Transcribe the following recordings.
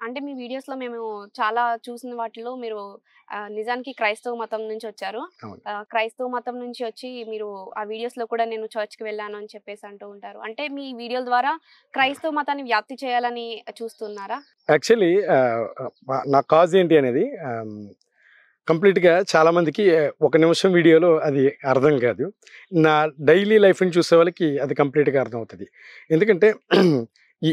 అంటే మీ వీడియోస్‌లో మేము చాలా చూసిన వాటిలో మీరు నిజానికి క్రైస్తవ మతం నుంచి వచ్చారు. అవును. క్రైస్తవ మతం నుంచి వచ్చి మీరు ఆ వీడియోస్‌లో కూడా నేను చర్చ్‌కి వెళ్ళాను అని చెప్పేసి అంటూ ఉంటారు. అంటే మీ వీడియోల ద్వారా క్రైస్తవ మతాన్ని వ్యాప్తి చేయాలని చూస్తున్నారా? యాక్చువల్లీ నా కాజ్ ఏంటి అనేది కంప్లీట్‌గా చాలామందికి ఒక నిమిషం వీడియోలో అది అర్థం కాదు. నా డైలీ లైఫ్‌ని చూసే వాళ్ళకి అది కంప్లీట్‌గా అర్థమవుతది. ఎందుకంటే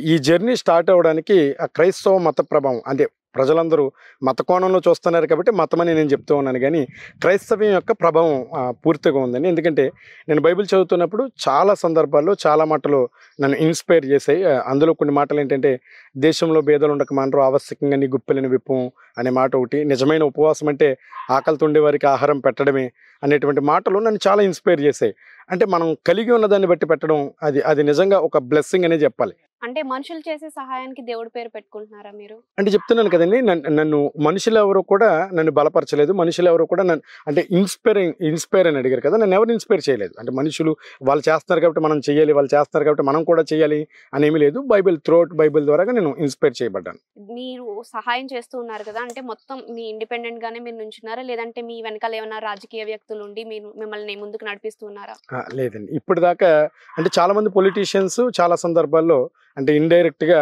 ఈ జర్నీ స్టార్ట్ అవ్వడానికి ఆ క్రైస్తవ మత ప్రభావం అంటే ప్రజలందరూ మత కోణంలో చూస్తున్నారు కాబట్టి మతమని నేను చెప్తూ ఉన్నాను గానీ, క్రైస్తవ్యం యొక్క ప్రభావం పూర్తిగా ఉందండి. ఎందుకంటే నేను బైబిల్ చదువుతున్నప్పుడు చాలా సందర్భాల్లో చాలా మాటలు నన్ను ఇన్‌స్పైర్ చేశాయి. అందులో కొన్ని మాటలేంటంటే, దేశంలో బేదలుండక మానరు ఆవశ్యకంగా నీ గుప్పెలని విప్పుము అనే మాట ఒకటి. నిజమైన ఉపవాసం అంటే ఆకలితో ఉండేవారికి ఆహారం పెట్టడమే అనేటువంటి మాటలు నన్ను చాలా ఇన్‌స్పైర్ చేశాయి. అంటే మనం కలిగి ఉన్న దాన్ని బట్టి పెట్టడం అది అది నిజంగా ఒక బ్లెస్సింగ్ అనే చెప్పాలి. అంటే మనుషులు చేసే సహాయానికి దేవుడి పేరు పెట్టుకుంటున్నారా మీరు? అంటే చెప్తున్నాను కదండీ! నన్ను మనుషులెవరు కూడా నన్ను బలపరచలేదు. మనుషులెవరు కూడా అంటే ఇన్‌స్పైర్ అని అడిగారు కదా! నన్నెవరు ఇన్‌స్పైర్ చేయలేదు. అంటే మనుషులు వాళ్ళు చేస్తున్నారు కాబట్టి మనం చేయాలి, వాళ్ళు చేస్తున్నారు కాబట్టి మనం కూడా చేయాలి అనేమి లేదు. త్రూఔట్ బైబిల్ ద్వారాగా నేను ఇన్‌స్పైర్ చేయబడ్డాను. మీరు సహాయం చేస్తూ ఉన్నారు కదా! అంటే మొత్తం మీ ఇండిపెండెంట్‌గానే మీరు నుంచున్నారా? లేదంటే మీ వెనకాల ఏమన్నా రాజకీయ వ్యక్తులుండి మీరు మిమ్మల్ని ముందుకు నడిపిస్తూ ఉన్నారా? లేదండి. ఇప్పటిదాకా అంటే చాలామంది పొలిటీషియన్స్ చాలా సందర్భాల్లో అంటే ఇండైరెక్ట్‌గా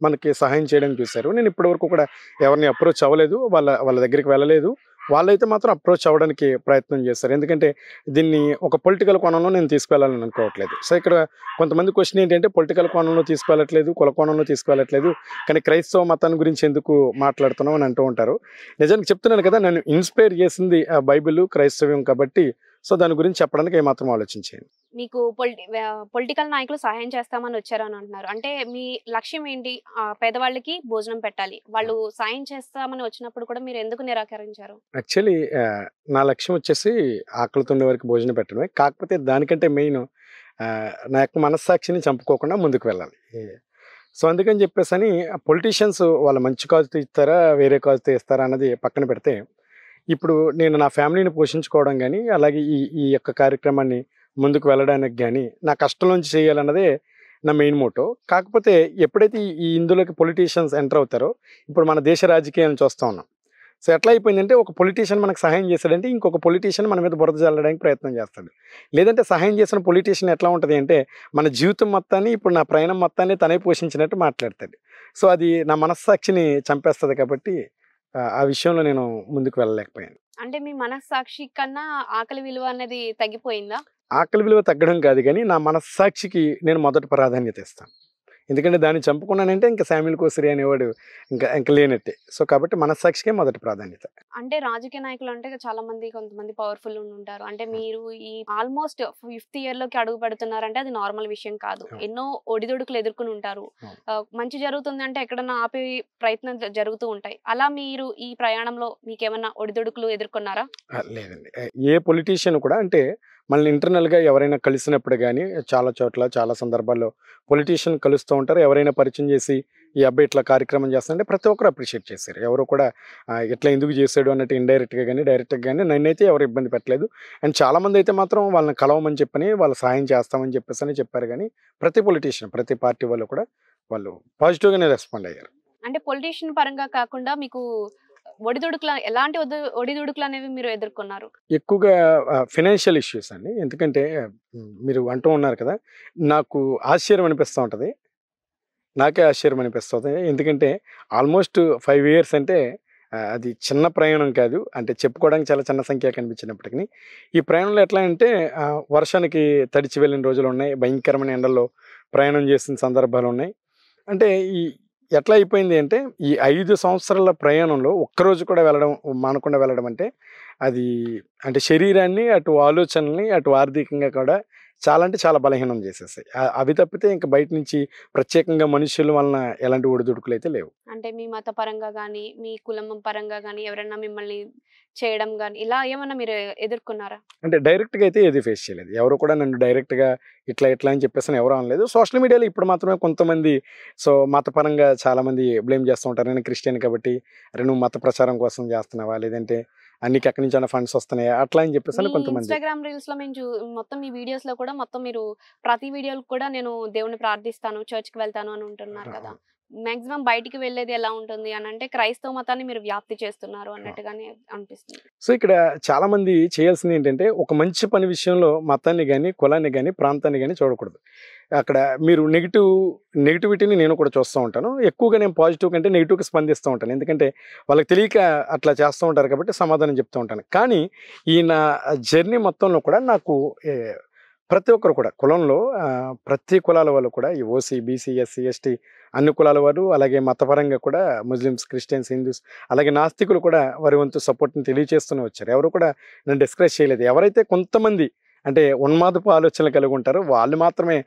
మనకి సహాయం చేయడానికి చూసారు. నేను ఇప్పటివరకు కూడా ఎవరిని అప్రోచ్ అవ్వలేదు. వాళ్ళ వాళ్ళ దగ్గరికి వెళ్ళలేదు. వాళ్ళైతే మాత్రం అప్రోచ్ అవ్వడానికి ప్రయత్నం చేశారు. ఎందుకంటే దీన్ని ఒక పొలిటికల్ కోణంలో నేను తీసుకెళ్లాలని అనుకోవట్లేదు. సో, ఇక్కడ కొంతమంది క్వెషన్ ఏంటంటే పొలిటికల్ కోణంలో తీసుకువెళ్ళట్లేదు, కుల కోణంలో తీసుకువెళ్ళట్లేదు. కానీ క్రైస్తవ మతాన్ని గురించి ఎందుకు మాట్లాడుతున్నావు అని అంటూ ఉంటారు. నిజానికి చెప్తున్నాను కదా! నన్ను ఇన్‌స్పైర్ చేసింది బైబిలు, క్రైస్తవ్యం కాబట్టి సో, దాని గురించి చెప్పడానికి ఏమాత్రం ఆలోచించను. మీకు పొలిటికల్ నాయకులు సహాయం చేస్తామని వచ్చారని అంటున్నారు. అంటే మీ లక్ష్యం ఏంటి? పేదవాళ్ళకి భోజనం పెట్టాలి. వాళ్ళు సాయం చేస్తామని వచ్చినప్పుడు కూడా మీరెందుకు నిరాకరించారు? యాక్చువల్లీ నా లక్ష్యం వచ్చేసి ఆకలితో ఉండేవారికి భోజనం పెట్టడమే. కాకపోతే దానికంటే మెయిన్ నా యొక్క మనస్సాక్షిని చంపుకోకుండా ముందుకు వెళ్ళాలి. సో, అందుకని చెప్పేసని పొలిటీషియన్స్ వాళ్ళ మంచి కాజ్‌తో ఇస్తారా, వేరే కాజ్‌తో ఇస్తారా అన్నది పక్కన పెడితే, ఇప్పుడు నేను నా ఫ్యామిలీని పోషించుకోవడం గానీ, అలాగే ఈ ఈ యొక్క కార్యక్రమాన్ని ముందుకు వెళ్ళడానికి గానీ, నా కష్టం నుంచి చేయాలన్నదే నా మెయిన్ మోటో. కాకపోతే ఎప్పుడైతే ఇందులోకి పొలిటీషియన్స్ ఎంటర్ అవుతారో, ఇప్పుడు మన దేశ రాజకీయాలను చూస్తా ఉన్నాం. సో, ఎట్లా అయిపోయిందంటే ఒక పొలిటీషియన్ మనకు సహాయం చేశాడంటే, ఇంకొక పొలిటీషియన్ మన మీద బురద జల్లడానికి ప్రయత్నం చేస్తాడు. లేదంటే సహాయం చేసిన పొలిటీషియన్ ఎట్లా ఉంటది అంటే, మన జీవితం మొత్తాన్ని, ఇప్పుడు నా ప్రయాణం మొత్తాన్ని తనే పోషించినట్టు మాట్లాడతాడు. సో, అది నా మనస్సాక్షిని చంపేస్తది కాబట్టి, ఆ విషయంలో నేను ముందుకు వెళ్ళలేకపోయాను. అంటే మీ మనస్సాక్షి కన్నా ఆకలి విలువ అనేది తగ్గిపోయిందా? ఆకలి విలువ తగ్గడం కాదు గానీ, నా మనస్సాక్షికి నేను మొదట ప్రాధాన్యత ఇస్తాను. ఎందుకంటే దాన్ని చంపుకున్నానంటే ఇంక శామ్యూల్ కోసిరి అనేవాడు ఇంక లేనట్టే. సో, కాబట్టి మనస్సాక్షికే మొదటి ప్రాధాన్యత. అంటే రాజకీయ నాయకులు అంటే చాలా మంది కొంతమంది పవర్‌ఫుల్ ఉంటారు. అంటే మీరు ఈ ఆల్‌మోస్ట్ ఫిఫ్త్ ఇయర్‌లోకి అడుగు పెడుతున్నారంటే అది నార్మల్ విషయం కాదు. అవును. ఎన్నో ఒడిదుడుకులు ఎదుర్కొని ఉంటారు. అవును. మంచి జరుగుతుందంటే ఎక్కడన్నా ఆపే ప్రయత్నం జరుగుతూ ఉంటాయి. అలా మీరు ఈ ప్రయాణంలో మీకేమన్నా ఒడిదుడుకులు ఎదుర్కొన్నారా? లేదండి. ఏ పొలిటీషియన్ కూడా అంటే మనల్ని ఇంటర్నల్‌గా ఎవరైనా కలిసినప్పుడు గానీ, చాలా చోట్ల, చాలా సందర్భాల్లో పొలిటీషియన్ కలుస్తూ ఉంటారు. ఎవరైనా పరిచయం చేసి, ఈ అబ్బాయి ఇట్లా కార్యక్రమం చేస్తున్నాడంటే ప్రతి ఒక్కరు అప్రిషియేట్ చేశారు. ఎవరు కూడా ఇట్లా ఎందుకు చేసాడు అన్నట్టు ఇండైరెక్ట్‌గా గానీ, డైరెక్ట్‌గా గానీ నన్నైతే ఎవరు ఇబ్బంది పెట్టలేదు. అండ్ చాలామందైతే మాత్రం వాళ్ళని కలవమని చెప్పని, వాళ్ళు సహాయం చేస్తామని చెప్పేసని చెప్పారు గానీ, ప్రతి పొలిటీషియన్, ప్రతి పార్టీ వాళ్ళు కూడా వాళ్ళు పాజిటివ్‌గానే రెస్పాండ్ అయ్యారు. అంటే పొలిటీషియన్ పరంగా కాకుండా మీకు ఎలాంటి ఒడిదుడుకులనేవి మీరు ఎదుర్కొన్నారు? ఎక్కువగా ఫైనాన్షియల్ ఇష్యూస్ అండి. ఎందుకంటే మీరు అంటూ ఉన్నారు కదా! నాకు ఆశ్చర్యం అనిపిస్తా ఉంటది. నాకే ఆశ్చర్యం అనిపిస్తది. ఎందుకంటే ఆల్మోస్ట్ 5 ఇయర్స్ అంటే అది చిన్న ప్రయాణం కాదు. అంటే చెప్పుకోవడానికి చాలా చిన్న సంఖ్య కనిపించినప్పటికిని, ఈ ప్రయాణంలో ఎట్లా అంటే వర్షానికి తడిచి వెళ్ళిన రోజులున్నాయి. భయంకరమైన ఎండల్లో ప్రయాణం చేసిన సందర్భాలున్నాయి. అంటే ఈ ఎట్లా అయిపోయింది అంటే, ఈ 5 సంవత్సరాల ప్రయాణంలో ఒక్కరోజు కూడా మానకుండా వెళ్ళడం అది అంటే శరీరాన్ని, అటు ఆలోచనల్ని, అటు ఆర్థికంగా కూడా చాలా అంటే చాలా బలహీనం చేసేసాయి. అవి తప్పితే ఇంక బయట నుంచి ప్రత్యేకంగా మనుషుల వలన ఎలాంటి ఒడిదుడుకులైతే లేవు. అంటే మీ మత పరంగా గాని, మీ కులం పరంగా గాని ఎవరైనా మిమ్మల్ని చేయడం గాని, ఇలా ఏమన్నా మీరు ఎదుర్కొన్నారా? అంటే డైరెక్ట్‌గా అయితే ఏది ఫేస్ చేయలేదు. ఎవరు కూడా నన్ను డైరెక్ట్‌గా ఇట్లా, ఇట్లా అని చెప్పేసని ఎవరు అనలేదు. సోషల్ మీడియాలో ఇప్పుడు మాత్రమే కొంతమంది మతపరంగా చాలామంది బ్లేమ్ చేస్తూ ఉంటారు. నేను క్రిస్టియన్ కాబట్టి, అరె! నువ్వు మత ప్రచారం కోసం చేస్తున్నావా? లేదంటే నీకెక్కడి నుంచైనా ఫండ్స్ వస్తున్నాయా? అట్లా అని మీ చెప్పేసని కొంతమంది. ఇన్‌స్టాగ్రామ్ రీల్స్‌లో మేము మొత్తం మీ వీడియోస్‌లో కూడా మొత్తం మీరు ప్రతి వీడియో‌లో కూడా నేను దేవుడిని ప్రార్థిస్తాను, చర్చ్‌కి వెళ్తాను అని ఉంటున్నారు కదా! అవును. మాక్సిమం బయటికి వెళ్ళేది ఎలా ఉంటుంది అని అంటే క్రైస్తవ మతాన్ని మీరు వ్యాప్తి చేస్తున్నారు అన్నట్టుగానే అనిపిస్తుంది. సో ఇక్కడ చాలా మంది చేయాల్సింది ఏంటంటే ఒక మంచి పని విషయంలో మతాన్ని కానీ కులాన్ని కానీ ప్రాంతాన్ని కానీ చూడకూడదు. అక్కడ మీరు నెగిటివిటీని నేను కూడా చూస్తూ ఉంటాను. ఎక్కువగా నేను పాజిటివ్ కంటే నెగిటివ్కి స్పందిస్తూ ఉంటాను. ఎందుకంటే వాళ్ళకి తెలియక అట్లా చేస్తూ ఉంటారు కాబట్టి సమాధానం చెప్తూ ఉంటాను. కానీ ఈ నా జర్నీ మొత్తంలో కూడా నాకు ప్రతి ఒక్కరు కూడా కులంలో ప్రతి కులాల వాళ్ళు కూడా ఈ ఓసీ, బీసీ, ఎస్సీ, ఎస్టీ అన్ని కులాల వారు, అలాగే మతపరంగా కూడా ముస్లిమ్స్, క్రిస్టియన్స్, హిందూస్, అలాగే నాస్తికులు కూడా వారి వంతు సపోర్ట్ని తెలియజేస్తూనే వచ్చారు. ఎవరు కూడా నన్ను డిస్కరేజ్ చేయలేదు. ఎవరైతే కొంతమంది అంటే ఉన్మాదపు ఆలోచనలు కలిగి ఉంటారో వాళ్ళు మాత్రమే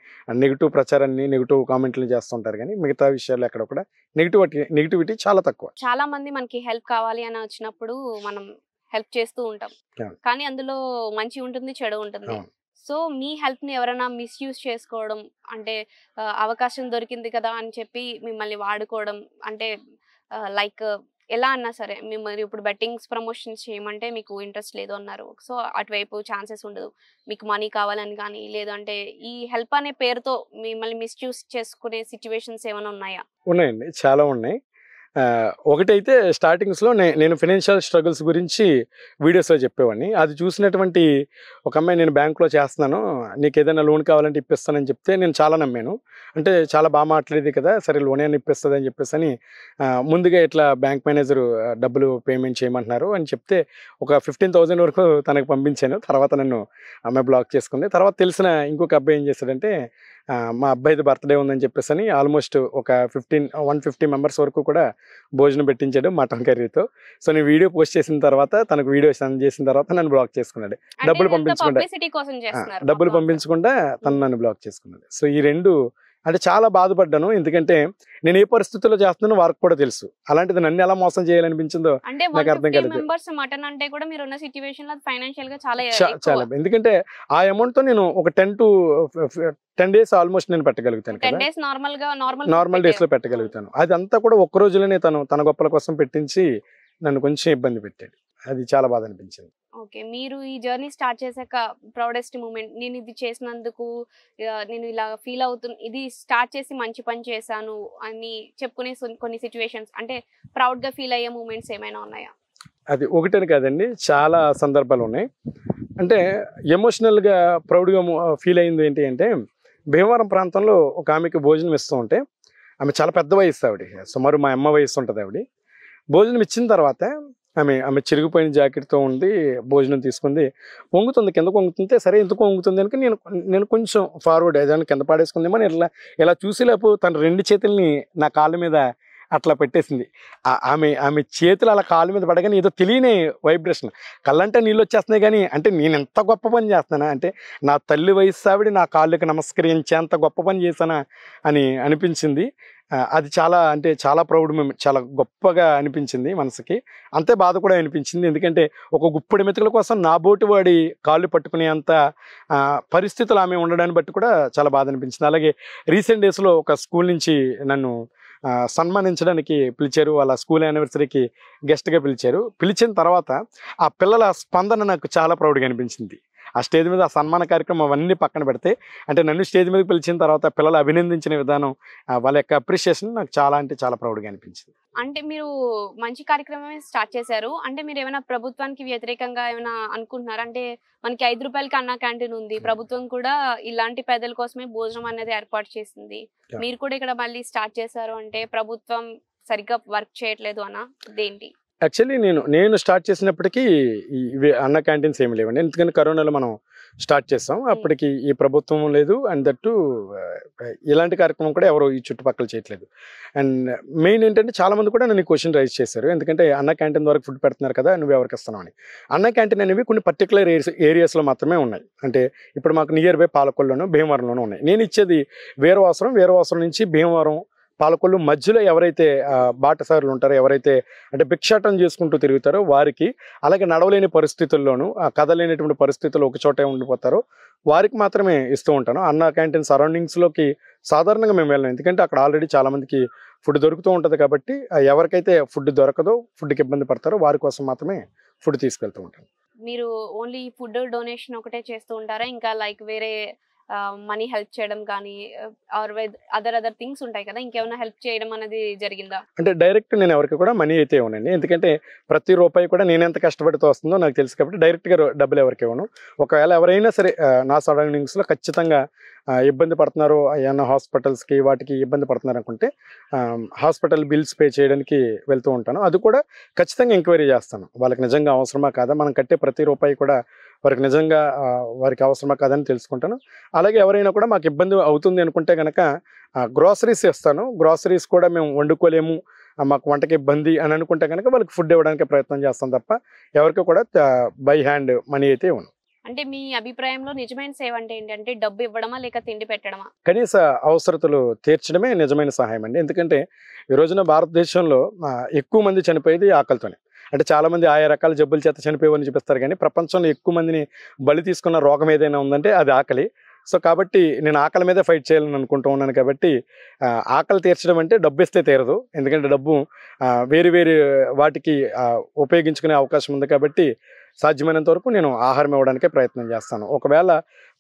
నెగిటివ్ ప్రచారాన్ని, నెగిటివ్ కామెంట్లు చేస్తుంటారు. కానీ మిగతా విషయాలు ఎక్కడ కూడా నెగిటివిటీ చాలా తక్కువ. చాలా మంది మనకి హెల్ప్ కావాలి అని వచ్చినప్పుడు మనం హెల్ప్ చేస్తూ ఉంటాం. అవును. కానీ అందులో మంచి ఉంటుంది, చెడు ఉంటుంది. అవును. సో మీ హెల్ప్ ని ఎవరైనా మిస్యూజ్ చేసుకోవడం అంటే అవకాశం దొరికింది కదా అని చెప్పి మిమ్మల్ని వాడుకోవడం అంటే లైక్ ఎలా అన్నా సరే మిమ్మల్ని ఇప్పుడు బెట్టింగ్స్ ప్రమోషన్స్ చేయమంటే మీకు ఇంట్రెస్ట్ లేదు అన్నారు. సో అటువైపు ఛాన్సెస్ ఉండదు. మీకు మనీ కావాలని కానీ లేదంటే ఈ హెల్ప్ అనే పేరుతో మిమ్మల్ని మిస్యూజ్ చేసుకునే సిచ్యువేషన్స్ ఏమైనా ఉన్నాయా? ఉన్నాయండి, చాలా ఉన్నాయి. ఒకటైతే స్టార్టింగ్స్లో నేను ఫైనాన్షియల్ స్ట్రగుల్స్ గురించి వీడియోస్లో చెప్పేవాడిని. అది చూసినటువంటి ఒక అమ్మాయి, నేను బ్యాంకులో చేస్తున్నాను, నీకు ఏదైనా లోన్ కావాలంటే ఇప్పిస్తానని చెప్తే నేను చాలా నమ్మాను. అంటే చాలా బాగా మాట్లాడేది కదా, సరే లోన్ అని ఇప్పిస్తుంది అని చెప్పేసి అని ముందుగా ఇట్లా బ్యాంక్ మేనేజర్ డబ్బులు పేమెంట్ చేయమంటున్నారు అని చెప్తే ఒక 15,000 వరకు తనకు పంపించాను. తర్వాత నన్ను అమ్మాయి బ్లాక్ చేసుకుంది. తర్వాత తెలిసిన ఇంకొక అబ్బాయి ఏం చేశాడంటే మా అబ్బాయిది బర్త్డే ఉందని చెప్పేసి అని ఆల్మోస్ట్ ఒక 150 మెంబర్స్ వరకు కూడా భోజనం పెట్టించాడు మటన్ కర్రీతో. సో నేను వీడియో పోస్ట్ చేసిన తర్వాత, తనకు వీడియో సెండ్ చేసిన తర్వాత నన్ను బ్లాక్ చేసుకున్నాడు. డబ్బులు పంపించకుండా తను నన్ను బ్లాక్ చేసుకున్నాడు. సో ఈ రెండు అంటే చాలా బాధపడ్డాను. ఎందుకంటే నేను ఏ పరిస్థితుల్లో చేస్తున్నానో వారికి కూడా తెలుసు. అలాంటిది నన్ను ఎలా మోసం చేయాలనిపించిందో నాకు అర్థం కాలేదు. చాలా ఎందుకంటే ఆ అమౌంట్ తో నేను ఒక 10 to 10 days ఆల్మోస్ట్ నేను పెట్టగలుగుతాను కదా, నార్మల్ డేస్ లో పెట్టగలుగుతాను. అదంతా కూడా ఒక్క రోజులోనే తన గొప్పల కోసం పెట్టించి నన్ను కొంచెం ఇబ్బంది పెట్టాడు. అది చాలా బాధ అనిపించింది. ఓకే, మీరు ఈ జర్నీ స్టార్ట్ చేశాక ప్రౌడెస్ట్ మూమెంట్, నేను ఇది చేసినందుకు నేను ఇలా ఫీల్ అవుతున్నా, ఇది స్టార్ట్ చేసి మంచి పని చేశాను అని చెప్పుకునే కొన్ని సిచ్యువేషన్స్ అంటే ప్రౌడ్ గా ఫీల్ అయ్యే మూమెంట్స్ ఏమైనా ఉన్నాయా? అది ఒకటని కాదండి, చాలా సందర్భాలు ఉన్నాయి. అంటే ఎమోషనల్గా ప్రౌడ్గా ఫీల్ అయింది ఏంటి అంటే, భీమవరం ప్రాంతంలో ఒక ఆమెకి భోజనం ఇస్తూ ఉంటే, ఆమె చాలా పెద్ద వయసు, ఆవిడ సుమారు మా అమ్మ వయసు ఉంటుంది. ఆవిడ భోజనం ఇచ్చిన తర్వాత ఆమె చిరిగిపోయిన జాకెట్తో ఉంది, భోజనం తీసుకుంది, వంగుతుంది, కిందకు వంగుతుంటే సరే ఎందుకు వంగుతుంది అని నేను కొంచెం ఫార్వర్డ్ ఏదైనా కింద పాడేసుకుందేమో ఇలా చూసేలేపు తన 2 చేతుల్ని నా కాళ్ళ మీద అట్లా పెట్టేసింది. ఆమె చేతులు అలా కాళ్ళ మీద పడగానే ఏదో తెలియని వైబ్రేషన్, కళ్ళంటే నీళ్ళు వచ్చేస్తున్నాయి. కానీ అంటే నేను ఎంత గొప్ప పని చేస్తున్నానా, అంటే నా తల్లి వయసు ఆవిడ నా కాళ్ళకి నమస్కరించేంత గొప్ప పని చేశానా అని అనిపించింది. అది చాలా ప్రౌడ్ మూమెంట్, చాలా గొప్పగా అనిపించింది మనసుకి. అంతే బాధ కూడా అనిపించింది. ఎందుకంటే ఒక గుప్పెడు మెతుకుల కోసం నా బోటి వాడి కాళ్ళు పట్టుకునే అంత పరిస్థితులు ఆమె ఉండడాన్ని బట్టి కూడా చాలా బాధ అనిపించింది. అలాగే రీసెంట్ డేస్లో ఒక స్కూల్ నుంచి నన్ను సన్మానించడానికి పిలిచారు. వాళ్ళ స్కూల్ యానివర్సరీకి గెస్ట్గా పిలిచారు. పిలిచిన తర్వాత ఆ పిల్లల స్పందన నాకు చాలా ప్రౌడ్గా అనిపించింది. ఆ స్టేజ్ మీద ఆ సన్మాన కార్యక్రమం అవన్నీ పక్కన పెడితే, అంటే నన్ను స్టేజ్ మీదకి పిలిచిన తర్వాత పిల్లలు అభినందించిన విధానం, వాళ్ళ యొక్క అప్రిషియేషన్ నాకు చాలా ప్రౌడ్గా అనిపించింది. అంటే మీరు మంచి కార్యక్రమమే స్టార్ట్ చేశారు. అంటే మీరు ఏమైనా ప్రభుత్వానికి వ్యతిరేకంగా ఏమైనా అనుకుంటున్నారా? అంటే మనకి 5 రూపాయలకి అన్నా క్యాంటీన్ ఉంది, ప్రభుత్వం కూడా ఇలాంటి పేదల కోసమే భోజనం అనేది ఏర్పాటు చేసింది. మీరు కూడా ఇక్కడ మళ్ళీ స్టార్ట్ చేశారు అంటే ప్రభుత్వం సరిగ్గా వర్క్ చేయట్లేదు అనా దేంటి? యాక్చువల్లీ నేను స్టార్ట్ చేసినప్పటికీ ఇవి అన్న క్యాంటీన్స్ ఏమి లేవండి. ఎందుకంటే కరోనాలో మనం స్టార్ట్ చేస్తాం, అప్పటికి ఈ ప్రభుత్వం లేదు. అండ్ దట్టు ఇలాంటి కార్యక్రమం కూడా ఎవరు ఈ చుట్టుపక్కల చేయట్లేదు. అండ్ మెయిన్ ఏంటంటే చాలామంది కూడా నన్ను క్వశ్చన్ రైజ్ చేశారు. ఎందుకంటే అన్న క్యాంటీన్ ద్వారా ఫుడ్ పెడుతున్నారు కదా, నువ్వు ఎవరికి ఇస్తున్నావు అని. అన్న క్యాంటీన్ అనేవి కొన్ని పర్టికులర్ ఏరియాస్లో మాత్రమే ఉన్నాయి. అంటే ఇప్పుడు మాకు నియర్ బై పాలకొల్లులోనూ భీమవరంలోనూ ఉన్నాయి. నేను ఇచ్చేది వీరవాసరం నుంచి భీమవరం పాలకొల్లు మధ్యలో ఎవరైతే బాటసారులు ఉంటారో, ఎవరైతే అంటే భిక్షాటం చేసుకుంటూ తిరుగుతారో వారికి, అలాగే నడవలేని పరిస్థితుల్లోనూ కదలేనటువంటి పరిస్థితుల్లో ఒక చోటే ఉండిపోతారో వారికి మాత్రమే ఇస్తూ ఉంటాను. అన్న క్యాంటీన్ సరౌండింగ్స్లోకి సాధారణంగా మేము వెళ్ళాం. ఎందుకంటే అక్కడ ఆల్రెడీ చాలామందికి ఫుడ్ దొరుకుతూ ఉంటుంది కాబట్టి, ఎవరికైతే ఫుడ్ దొరకదో, ఫుడ్కి ఇబ్బంది పడతారో వారి కోసం మాత్రమే ఫుడ్ తీసుకెళ్తూ ఉంటాను. మీరు ఓన్లీ ఫుడ్ డొనేషన్ ఒకటే చేస్తూ ఉంటారా? ఇంకా లైక్ వేరే మనీ హెల్ప్ చేయడం కానీ ఆర్ అదర్ థింగ్స్ ఉంటాయి కదా, ఇంకేమైనా హెల్ప్ చేయడం అనేది జరిగిందా? అంటే డైరెక్ట్ నేను ఎవరికి కూడా మనీ అయితే ఇవ్వనండి. ఎందుకంటే ప్రతి రూపాయి కూడా నేను ఎంత కష్టపడితే వస్తుందో నాకు తెలుసు కాబట్టి డైరెక్ట్‌గా డబ్బులు ఎవరికి ఇవ్వను. ఒకవేళ ఎవరైనా సరే నా సరౌండింగ్స్‌లో ఖచ్చితంగా ఇబ్బంది పడుతున్నారు, ఏమన్నా హాస్పిటల్స్‌కి వాటికి ఇబ్బంది పడుతున్నారు అనుకుంటే హాస్పిటల్ బిల్స్ పే చేయడానికి వెళ్తూ ఉంటాను. అది కూడా ఖచ్చితంగా ఎంక్వైరీ చేస్తాను. వాళ్ళకి నిజంగా అవసరమా కాదా? మనం కట్టే ప్రతి రూపాయి కూడా వారికి నిజంగా వారికి అవసరమా కాదా అని తెలుసుకుంటాను. అలాగే ఎవరైనా కూడా మాకు ఇబ్బంది అవుతుంది అనుకుంటే గనక గ్రోసరీస్ ఇస్తాను. గ్రోసరీస్ కూడా మేము వండుకోలేము, మాకు వంటకి ఇబ్బంది అని అనుకుంటే కనుక వాళ్ళకి ఫుడ్ ఇవ్వడానికి ప్రయత్నం చేస్తాం తప్ప ఎవరికి కూడా బై హ్యాండ్ మనీ అయితే ఇవ్వను. అంటే మీ అభిప్రాయంలో నిజమైన సేవ అంటే ఏంటి? అంటే డబ్బు ఇవ్వడమా లేక తిండి పెట్టడమా? కనీస అవసరతలు తీర్చడమే నిజమైన సహాయం అండి. ఎందుకంటే ఈ రోజున భారతదేశంలో ఎక్కువ మంది చనిపోయేది ఆకలితోనే. అంటే చాలామంది ఆయా రకాల జబ్బుల చేత చనిపోయేవారిని చూపిస్తారు కానీ ప్రపంచంలో ఎక్కువ మందిని బలి తీసుకున్న రోగం ఏదైనా ఉందంటే అది ఆకలి. సో కాబట్టి నేను ఆకలి మీదే ఫైట్ చేయాలని అనుకుంటూ ఉన్నాను కాబట్టి ఆకలి తీర్చడం అంటే డబ్బు ఇస్తే తీరదు. ఎందుకంటే డబ్బు వేరు వేరు వాటికి ఉపయోగించుకునే అవకాశం ఉంది కాబట్టి సాధ్యమైనంత వరకు నేను ఆహారం ఇవ్వడానికే ప్రయత్నం చేస్తాను. ఒకవేళ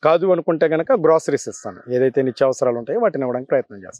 కాదు అనుకుంటే కనుక గ్రోసరీస్ ఇస్తాను. ఏదైతే నిత్యావసరాలు ఉంటాయో వాటిని ఇవ్వడానికి ప్రయత్నం చేస్తాను.